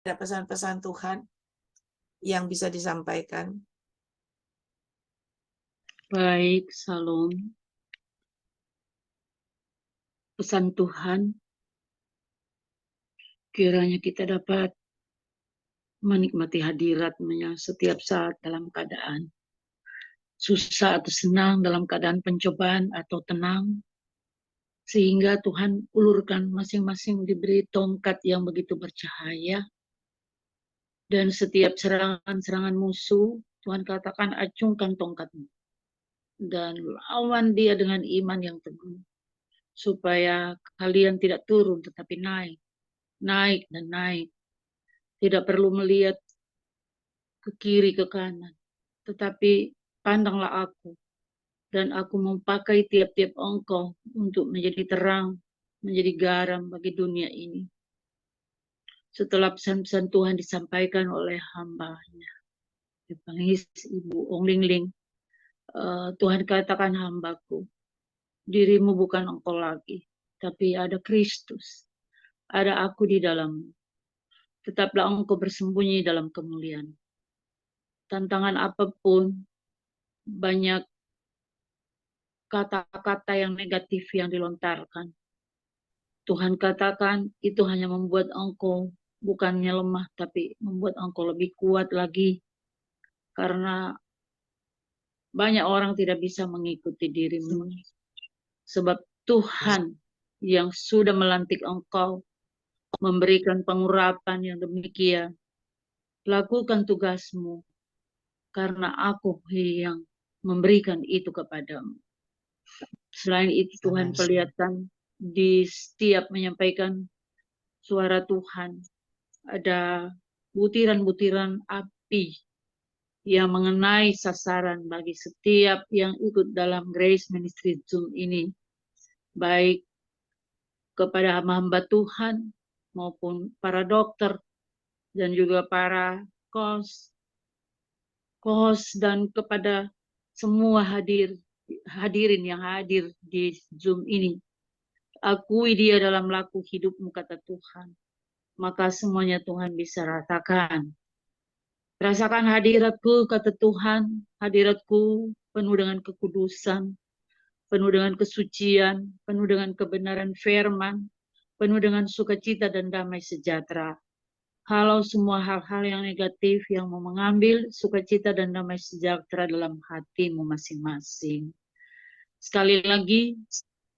Ada pesan-pesan Tuhan yang bisa disampaikan? Baik, Salam. Pesan Tuhan, kiranya kita dapat menikmati hadirat-Nya setiap saat dalam keadaan susah atau senang, dalam keadaan pencobaan atau tenang, sehingga Tuhan ulurkan masing-masing diberi tongkat yang begitu bercahaya, dan setiap serangan-serangan musuh, Tuhan katakan acungkan tongkatmu, dan lawan dia dengan iman yang teguh, supaya kalian tidak turun tetapi naik, naik dan naik. Tidak perlu melihat ke kiri ke kanan, tetapi pandanglah aku, dan aku memakai tiap-tiap engkau untuk menjadi terang, menjadi garam bagi dunia ini. Setelah pesan-pesan Tuhan disampaikan oleh hamba-Nya, Evangelis Ibu Ong Ling Ling, Tuhan katakan, hambaku, dirimu bukan engkau lagi, tapi ada Kristus, ada aku di dalammu. Tetaplah engkau bersembunyi dalam kemuliaan. Tantangan apapun, banyak kata-kata yang negatif yang dilontarkan, Tuhan katakan itu hanya membuat engkau bukannya lemah, tapi membuat engkau lebih kuat lagi. Karena banyak orang tidak bisa mengikuti dirimu. Sebab Tuhan yang sudah melantik engkau, memberikan pengurapan yang demikian. Lakukan tugasmu, karena aku yang memberikan itu kepadamu. Selain itu Tuhan perlihatkan di setiap menyampaikan suara Tuhan, ada butiran-butiran api yang mengenai sasaran bagi setiap yang ikut dalam Grace Ministry Zoom ini, baik kepada hamba Tuhan maupun para dokter dan juga para host dan kepada semua hadirin yang hadir di Zoom ini. Akui dia dalam laku hidupmu, kata Tuhan. Maka semuanya Tuhan bisa rasakan. Rasakan hadiratku, kata Tuhan. Hadiratku penuh dengan kekudusan, penuh dengan kesucian, penuh dengan kebenaran firman, penuh dengan sukacita dan damai sejahtera. Halau semua hal-hal yang negatif yang mau mengambil sukacita dan damai sejahtera dalam hatimu masing-masing. Sekali lagi,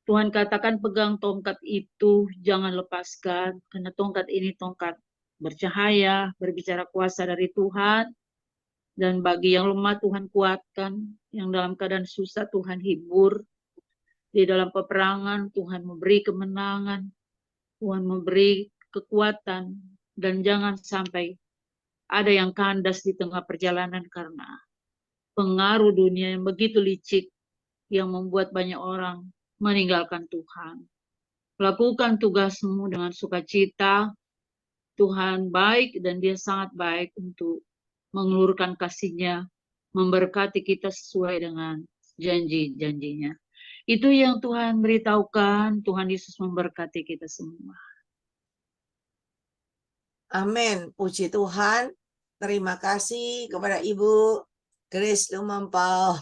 Tuhan katakan pegang tongkat itu, jangan lepaskan, karena tongkat ini tongkat bercahaya, berbicara kuasa dari Tuhan, dan bagi yang lemah Tuhan kuatkan, yang dalam keadaan susah Tuhan hibur, di dalam peperangan Tuhan memberi kemenangan, Tuhan memberi kekuatan, dan jangan sampai ada yang kandas di tengah perjalanan karena pengaruh dunia yang begitu licik, yang membuat banyak orang meninggalkan Tuhan. Lakukan tugasmu dengan sukacita. Tuhan baik dan dia sangat baik untuk mengelurkan kasih-Nya, memberkati kita sesuai dengan janji-janjinya. Itu yang Tuhan beritahukan. Tuhan Yesus memberkati kita semua. Amin. Puji Tuhan. Terima kasih kepada Ibu Grace Lumampau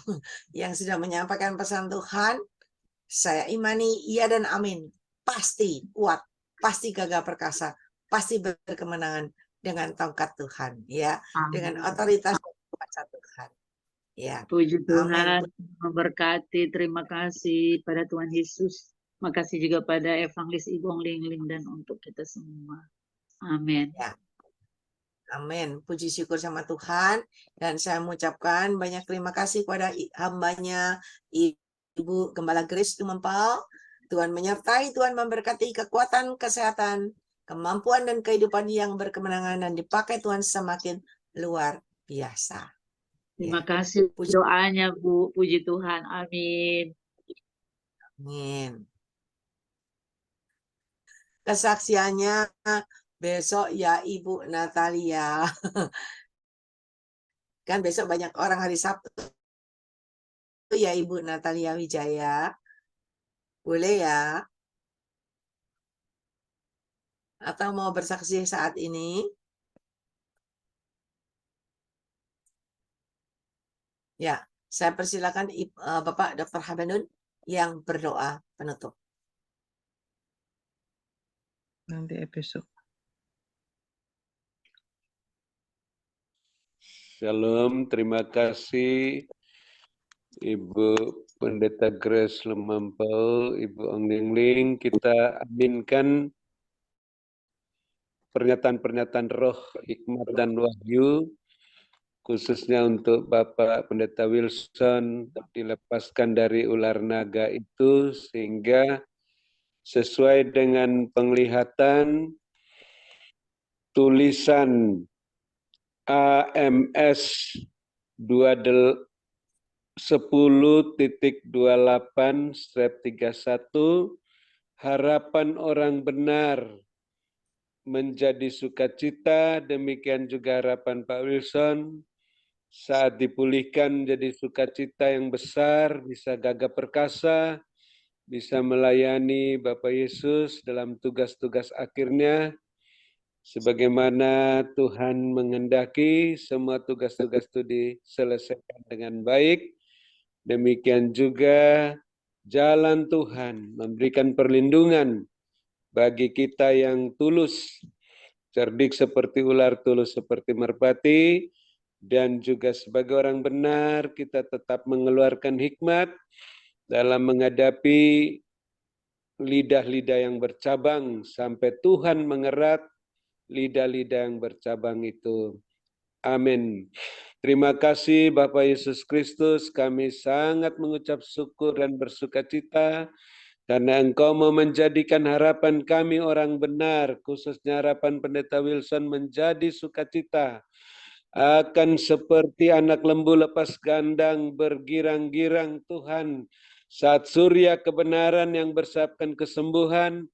yang sudah menyampaikan pesan Tuhan. Saya imani iya dan amin. Pasti kuat, pasti gagah perkasa, pasti berkemenangan dengan tongkat Tuhan, ya, Amin. dengan otoritas dan kuasa Tuhan. Ya. Puji Amin. Tuhan, memberkati. Terima kasih pada Tuhan Yesus. Makasih juga pada Evangelis Ibu Ong Ling Ling dan untuk kita semua. Amin. Ya. Amin. Puji syukur sama Tuhan. Dan saya mengucapkan banyak terima kasih kepada hambanya Ibu Gembala Grace Lumampau. Tuhan menyertai, Tuhan memberkati kekuatan, kesehatan, kemampuan dan kehidupan yang berkemenangan dan dipakai Tuhan semakin luar biasa. Terima Ya. kasih Puji, doanya Bu. Puji Tuhan. Amin. amin. Kesaksiannya besok ya Ibu Natalia. Kan besok banyak orang hari Sabtu ya Ibu Natalia Wijaya. Boleh ya? Atau mau bersaksi saat ini? Ya, saya persilakan Bapak Dr. Habanun yang berdoa penutup. Nanti episode. Shalom, terima kasih Ibu Pendeta Grace Lumampau, Ibu Onglingling. Kita aminkan pernyataan-pernyataan roh, hikmat dan wahyu, khususnya untuk Bapak Pendeta Wilson, dilepaskan dari ular naga itu, sehingga sesuai dengan penglihatan tulisan AMS 10.28/31, harapan orang benar menjadi sukacita, demikian juga harapan Pak Wilson saat dipulihkan menjadi sukacita yang besar, bisa gagah perkasa, bisa melayani Bapak Yesus dalam tugas-tugas akhirnya, sebagaimana Tuhan menghendaki semua tugas-tugas itu diselesaikan dengan baik. Demikian juga jalan Tuhan memberikan perlindungan bagi kita yang tulus, cerdik seperti ular, tulus seperti merpati, dan juga sebagai orang benar kita tetap mengeluarkan hikmat dalam menghadapi lidah-lidah yang bercabang sampai Tuhan mengerat lidah-lidah yang bercabang itu. Amin. Terima kasih Bapak Yesus Kristus, kami sangat mengucap syukur dan bersukacita karena Engkau mau menjadikan harapan kami orang benar, khususnya harapan Pendeta Wilson menjadi sukacita. Akan seperti anak lembu lepas gandang bergirang-girang Tuhan, saat surya kebenaran yang bersabkan kesembuhan,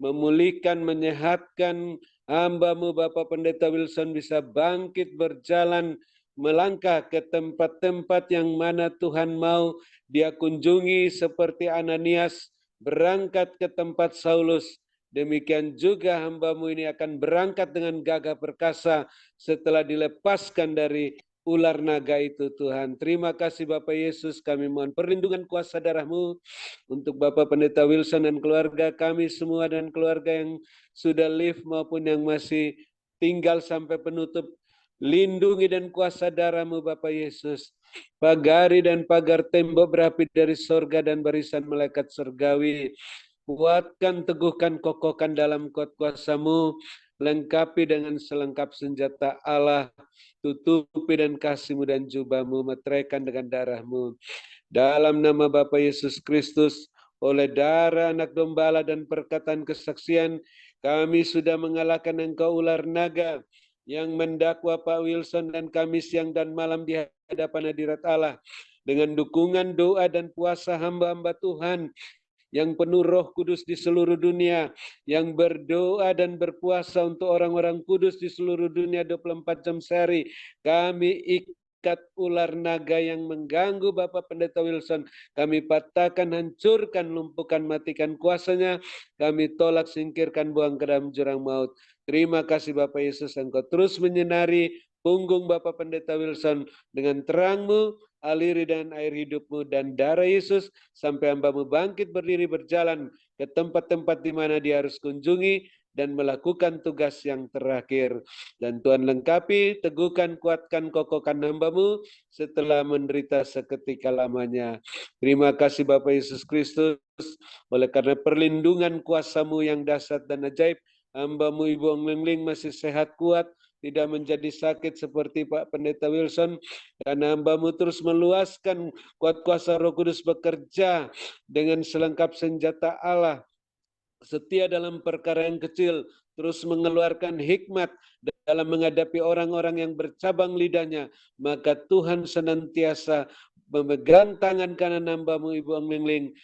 memulihkan, menyehatkan hamba-Mu Bapak Pendeta Wilson bisa bangkit berjalan, melangkah ke tempat-tempat yang mana Tuhan mau dia kunjungi, seperti Ananias berangkat ke tempat Saulus. Demikian juga hamba-Mu ini akan berangkat dengan gagah perkasa setelah dilepaskan dari ular naga itu Tuhan. Terima kasih Bapak Yesus, kami mohon perlindungan kuasa darah-Mu untuk Bapak Pendeta Wilson dan keluarga kami semua dan keluarga yang sudah live maupun yang masih tinggal sampai penutup. Lindungi dan kuasa darah-Mu Bapak Yesus. Pagari dan pagar tembok berapi dari sorga dan barisan malaikat surgawi. Kuatkan, teguhkan, kokohkan dalam kuat kuasa-Mu, lengkapi dengan selengkap senjata Allah, tutupi dan kasih-Mu dan jubah-Mu, meteraikan dengan darah-Mu. Dalam nama Bapa Yesus Kristus, oleh darah anak gembala dan perkataan kesaksian, kami sudah mengalahkan engkau ular naga yang mendakwa Pak Wilson dan kami siang dan malam di hadapan hadirat Allah. Dengan dukungan doa dan puasa hamba-hamba Tuhan yang penuh Roh Kudus di seluruh dunia, yang berdoa dan berpuasa untuk orang-orang kudus di seluruh dunia 24 jam sehari. Kami ikat ular naga yang mengganggu Bapak Pendeta Wilson. Kami patahkan, hancurkan, lumpuhkan, matikan kuasanya. Kami tolak, singkirkan, buang ke dalam jurang maut. Terima kasih Bapak Yesus, Engkau terus menyinari punggung Bapak Pendeta Wilson dengan terang-Mu, aliri dan air hidup-Mu dan darah Yesus, sampai hamba-Mu bangkit berdiri berjalan ke tempat-tempat di mana dia harus kunjungi dan melakukan tugas yang terakhir. Dan Tuhan lengkapi, teguhkan, kuatkan, kokohkan hamba-Mu setelah menderita seketika lamanya. Terima kasih Bapak Yesus Kristus, oleh karena perlindungan kuasa-Mu yang dahsyat dan ajaib, hamba-Mu Ibu Onglingling masih sehat kuat, tidak menjadi sakit seperti Pak Pendeta Wilson, dan hamba-Mu terus meluaskan kuat kuasa Roh Kudus bekerja dengan selengkap senjata Allah, setia dalam perkara yang kecil, terus mengeluarkan hikmat dalam menghadapi orang-orang yang bercabang lidahnya, maka Tuhan senantiasa memegang tangan kanan hamba-Mu Ibu Onglingling,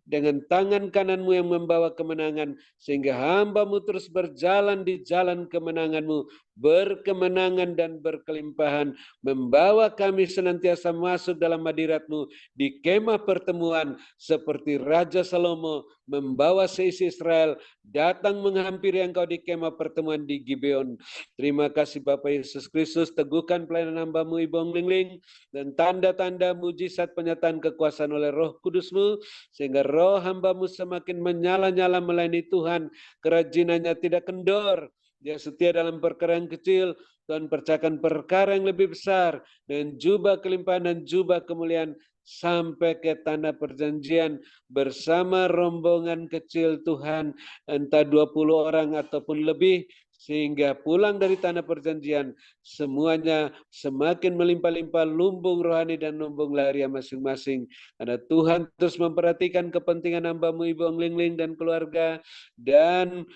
dengan tangan kananmu yang membawa kemenangan, sehingga hamba-mu terus berjalan di jalan kemenangan-mu, berkemenangan dan berkelimpahan, membawa kami senantiasa masuk dalam hadirat-mu di kemah pertemuan, seperti Raja Salomo membawa seisi Israel datang menghampiri engkau di kemah pertemuan di Gibeon. Terima kasih Bapak Yesus Kristus, teguhkan pelayanan hamba-mu Ibu Ong Ling Ling, dan tanda-tanda mujizat penyataan kekuasaan oleh Roh Kudus-mu, sehingga roh hamba-mu semakin menyala-nyala melayani Tuhan, kerajinannya tidak kendor, dia setia dalam perkara yang kecil, Tuhan percayakan perkara yang lebih besar, dengan jubah kelimpahan dan jubah kemuliaan, sampai ke tanah perjanjian bersama rombongan kecil Tuhan, entah 20 orang ataupun lebih, sehingga pulang dari tanah perjanjian semuanya semakin melimpah-limpah lumbung rohani dan lumbung lahiriah masing-masing. Karena Tuhan terus memperhatikan kepentingan hamba-mu Ibu Ong Ling Ling dan keluarga, dan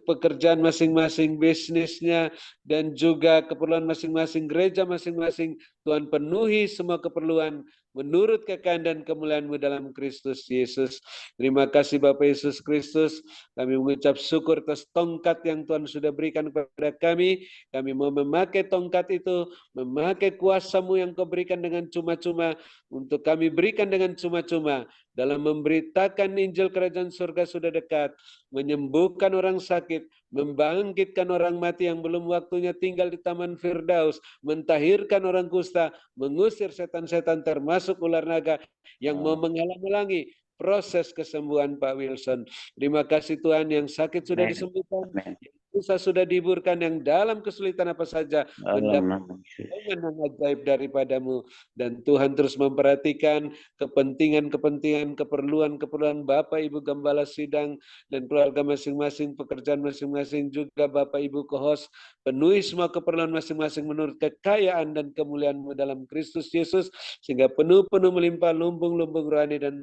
pekerjaan masing-masing, bisnisnya, dan juga keperluan masing-masing, gereja masing-masing. Tuhan penuhi semua keperluan menurut kekayaan dan kemuliaan-Mu dalam Kristus Yesus. Terima kasih Bapak Yesus Kristus. Kami mengucap syukur atas tongkat yang Tuhan sudah berikan kepada kami. Kami mau memakai tongkat itu, memakai kuasa-Mu yang Kau berikan dengan cuma-cuma, untuk kami berikan dengan cuma-cuma dalam memberitakan Injil Kerajaan Surga sudah dekat, menyembuhkan orang sakit, membangkitkan orang mati yang belum waktunya tinggal di Taman Firdaus, mentahirkan orang kusta, mengusir setan-setan termasuk ular naga yang mau menghalang-halangi proses kesembuhan Pak Wilson. Terima kasih Tuhan, yang sakit sudah disembuhkan, yang susah sudah dihiburkan, yang dalam kesulitan apa saja mendapat yang ajaib daripadamu. Dan Tuhan terus memperhatikan kepentingan-kepentingan, keperluan-keperluan Bapak Ibu Gembala Sidang dan keluarga masing-masing, pekerjaan masing-masing, juga Bapak Ibu co-host, penuhi semua keperluan masing-masing menurut kekayaan dan kemuliaan-Mu dalam Kristus Yesus, sehingga penuh-penuh melimpah lumbung-lumbung rohani dan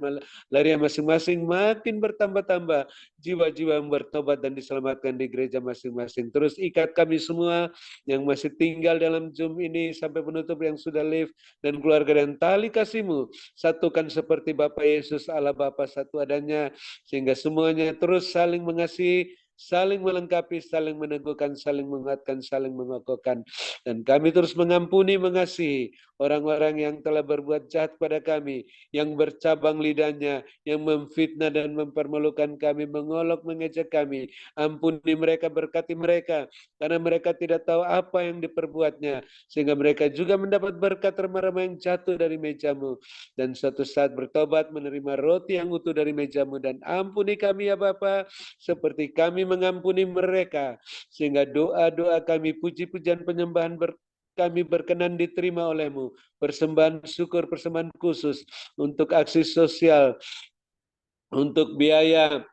lahiriah masing-masing, makin bertambah-tambah jiwa-jiwa yang bertobat dan diselamatkan di gereja masing-masing. Terus ikat kami semua yang masih tinggal dalam Zoom ini sampai penutup, yang sudah live, dan keluarga dan tali kasih-Mu satukan seperti Bapa Yesus Allah Bapa satu adanya, sehingga semuanya terus saling mengasihi, saling melengkapi, saling meneguhkan, saling menguatkan, saling mengokohkan. Dan kami terus mengampuni, mengasihi orang-orang yang telah berbuat jahat pada kami, yang bercabang lidahnya, yang memfitnah dan mempermalukan kami, mengolok mengejek kami. Ampuni mereka, berkati mereka, karena mereka tidak tahu apa yang diperbuatnya, sehingga mereka juga mendapat berkat remah-remah yang jatuh dari meja-Mu, dan suatu saat bertobat menerima roti yang utuh dari meja-Mu. Dan ampuni kami ya Bapa, seperti kami mengampuni mereka, sehingga doa-doa kami, puji-pujian, penyembahan kami berkenan diterima oleh-Mu. Persembahan syukur, persembahan khusus untuk aksi sosial, untuk biaya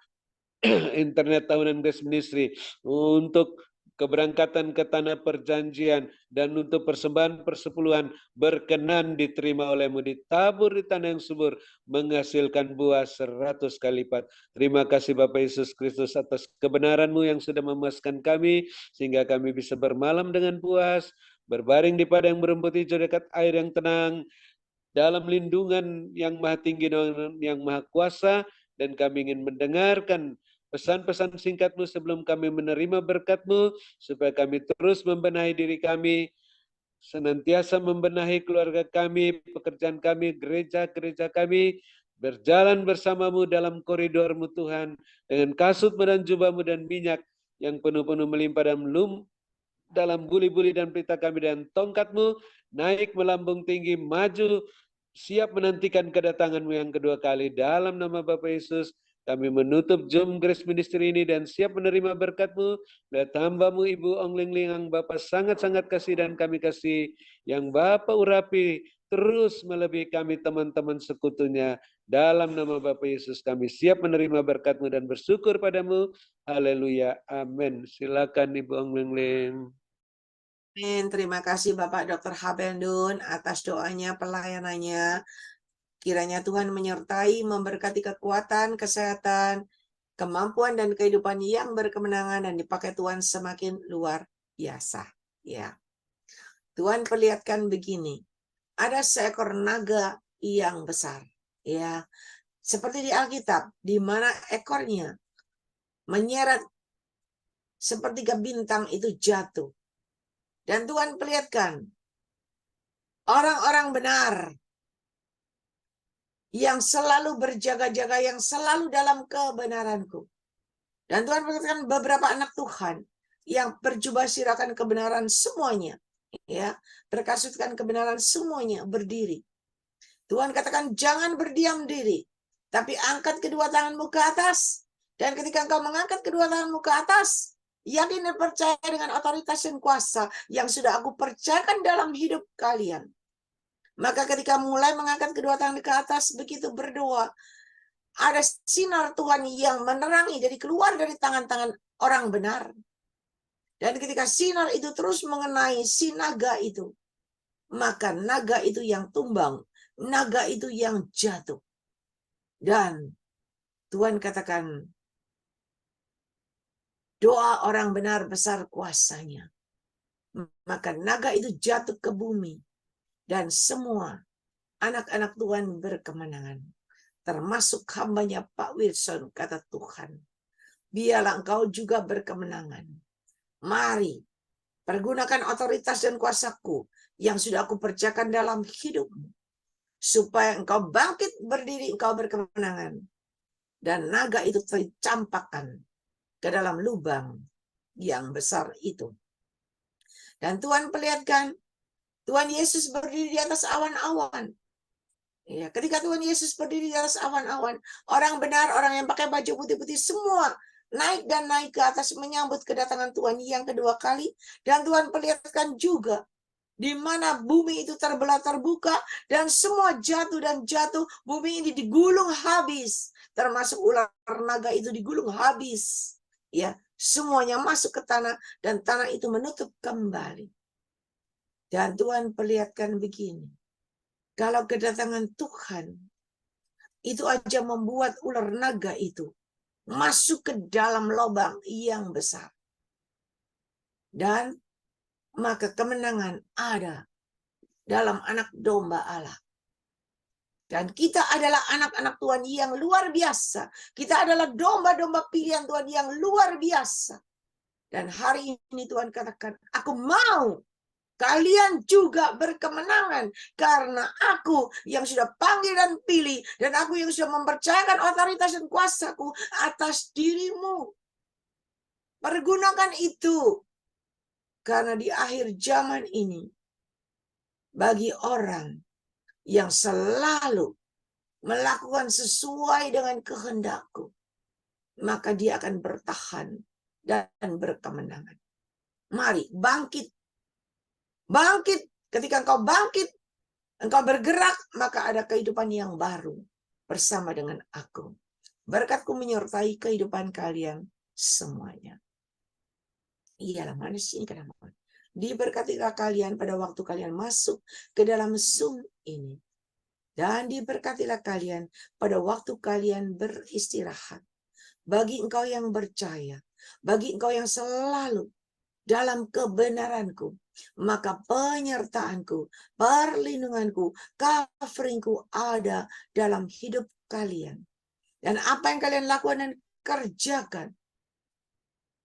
internet tahunan Grace Ministry, untuk keberangkatan ke tanah perjanjian, dan untuk persembahan persepuluhan berkenan diterima oleh-Mu, ditabur di tanah yang subur, menghasilkan buah 100 kali lipat. Terima kasih Bapak Yesus Kristus atas kebenaran-Mu yang sudah memuaskan kami, sehingga kami bisa bermalam dengan puas, berbaring di padang berumput hijau dekat air yang tenang, dalam lindungan yang maha tinggi dan yang maha kuasa. Dan kami ingin mendengarkan pesan-pesan singkat-Mu sebelum kami menerima berkat-Mu, supaya kami terus membenahi diri kami, senantiasa membenahi keluarga kami, pekerjaan kami, gereja-gereja kami, berjalan bersama-Mu dalam koridor-Mu Tuhan, dengan kasut-Mu dan jubah-Mu dan minyak yang penuh-penuh melimpah dalam buli-buli dan pelita kami, dan tongkat-Mu naik melambung tinggi, maju, siap menantikan kedatangan-Mu yang kedua kali. Dalam nama Bapa Yesus, kami menutup Zoom Grace Ministry ini dan siap menerima berkat-Mu. Lihat hamba-Mu Ibu Ong Ling Ling yang Bapak sangat-sangat kasih dan kami kasih, yang Bapak urapi terus melebihi kami teman-teman sekutunya. Dalam nama Bapa Yesus kami siap menerima berkat-Mu dan bersyukur pada-Mu. Haleluya. Amin. Silakan Ibu Ong Ling Ling. Amin. Terima kasih Bapak Dr. Habendun atas doanya, pelayanannya. Kiranya Tuhan menyertai, memberkati kekuatan, kesehatan, kemampuan, dan kehidupan yang berkemenangan, dan dipakai Tuhan semakin luar biasa. Ya, Tuhan perlihatkan begini, ada seekor naga yang besar. Ya, Seperti di Alkitab, di mana ekornya menyeret sepertiga bintang itu jatuh. Dan Tuhan perlihatkan orang-orang benar yang selalu berjaga-jaga, yang selalu dalam kebenaranku. Dan Tuhan perlihatkan beberapa anak Tuhan yang berjubah sirahkan kebenaran semuanya, ya, berkasutkan kebenaran semuanya berdiri. Tuhan katakan jangan berdiam diri, tapi angkat kedua tanganmu ke atas. Dan ketika engkau mengangkat kedua tanganmu ke atas, yakin dan percaya dengan otoritas dan kuasa yang sudah aku percayakan dalam hidup kalian. Maka ketika mulai mengangkat kedua tangan ke atas, begitu berdoa, ada sinar Tuhan yang menerangi dari keluar dari tangan-tangan orang benar. Dan ketika sinar itu terus mengenai si naga itu, maka naga itu yang tumbang, naga itu yang jatuh. Dan Tuhan katakan, doa orang benar besar kuasanya. Maka naga itu jatuh ke bumi. Dan semua anak-anak Tuhan berkemenangan. Termasuk hambanya Pak Wilson, kata Tuhan. Biarlah engkau juga berkemenangan. Mari, pergunakan otoritas dan kuasaku yang sudah aku percayakan dalam hidupmu. Supaya engkau bangkit berdiri, engkau berkemenangan. Dan naga itu tercampakkan ke dalam lubang yang besar itu. Dan Tuhan perlihatkan, Tuhan Yesus berdiri di atas awan-awan. Ya, ketika Tuhan Yesus berdiri di atas awan-awan, orang benar, orang yang pakai baju putih-putih, semua naik dan naik ke atas menyambut kedatangan Tuhan yang kedua kali. Dan Tuhan perlihatkan juga di mana bumi itu terbelah terbuka dan semua jatuh dan jatuh, bumi ini digulung habis, termasuk ular naga itu digulung habis. Ya, semuanya masuk ke tanah dan tanah itu menutup kembali. Dan Tuhan perlihatkan begini, kalau kedatangan Tuhan itu aja membuat ular naga itu masuk ke dalam lubang yang besar. Dan maka kemenangan ada dalam anak domba Allah. Dan kita adalah anak-anak Tuhan yang luar biasa. Kita adalah domba-domba pilihan Tuhan yang luar biasa. Dan hari ini Tuhan katakan, aku mau kalian juga berkemenangan karena aku yang sudah panggil dan pilih, dan aku yang sudah mempercayakan otoritas dan kuasaku atas dirimu. Pergunakan itu. Karena di akhir zaman ini, bagi orang yang selalu melakukan sesuai dengan kehendakku, maka dia akan bertahan dan berkemenangan. Mari bangkit. Bangkit. Ketika engkau bangkit, engkau bergerak, maka ada kehidupan yang baru bersama dengan aku. Berkatku menyertai kehidupan kalian semuanya. Iyalah, mana sih kenapa? Diberkatilah kalian pada waktu kalian masuk ke dalam Zoom ini. Dan diberkatilah kalian pada waktu kalian beristirahat. Bagi engkau yang percaya, bagi engkau yang selalu dalam kebenaranku, maka penyertaanku, perlindunganku, coveringku ada dalam hidup kalian. Dan apa yang kalian lakukan dan kerjakan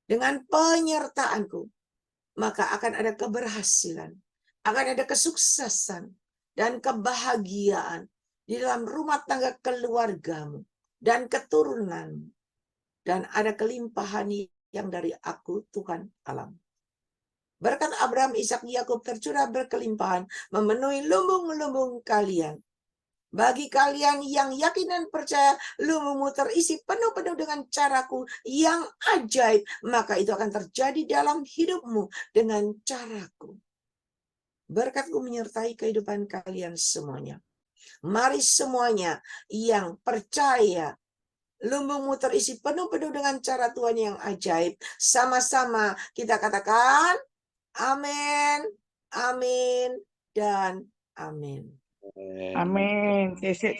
dengan penyertaanku, maka akan ada keberhasilan, akan ada kesuksesan dan kebahagiaan di dalam rumah tangga keluargamu dan keturunanmu. Dan ada kelimpahan yang dari aku, Tuhan alam. Berkat Abraham, Ishak, Yakub tercurah berkelimpahan, memenuhi lumbung-lumbung kalian. Bagi kalian yang yakin dan percaya, lumbungmu terisi penuh-penuh dengan caraku yang ajaib, maka itu akan terjadi dalam hidupmu dengan caraku. Berkatku menyertai kehidupan kalian semuanya. Mari semuanya yang percaya, lumbungmu terisi penuh-penuh dengan cara Tuhan yang ajaib. Sama-sama kita katakan, amin, amin, dan amin. Amin. Cece.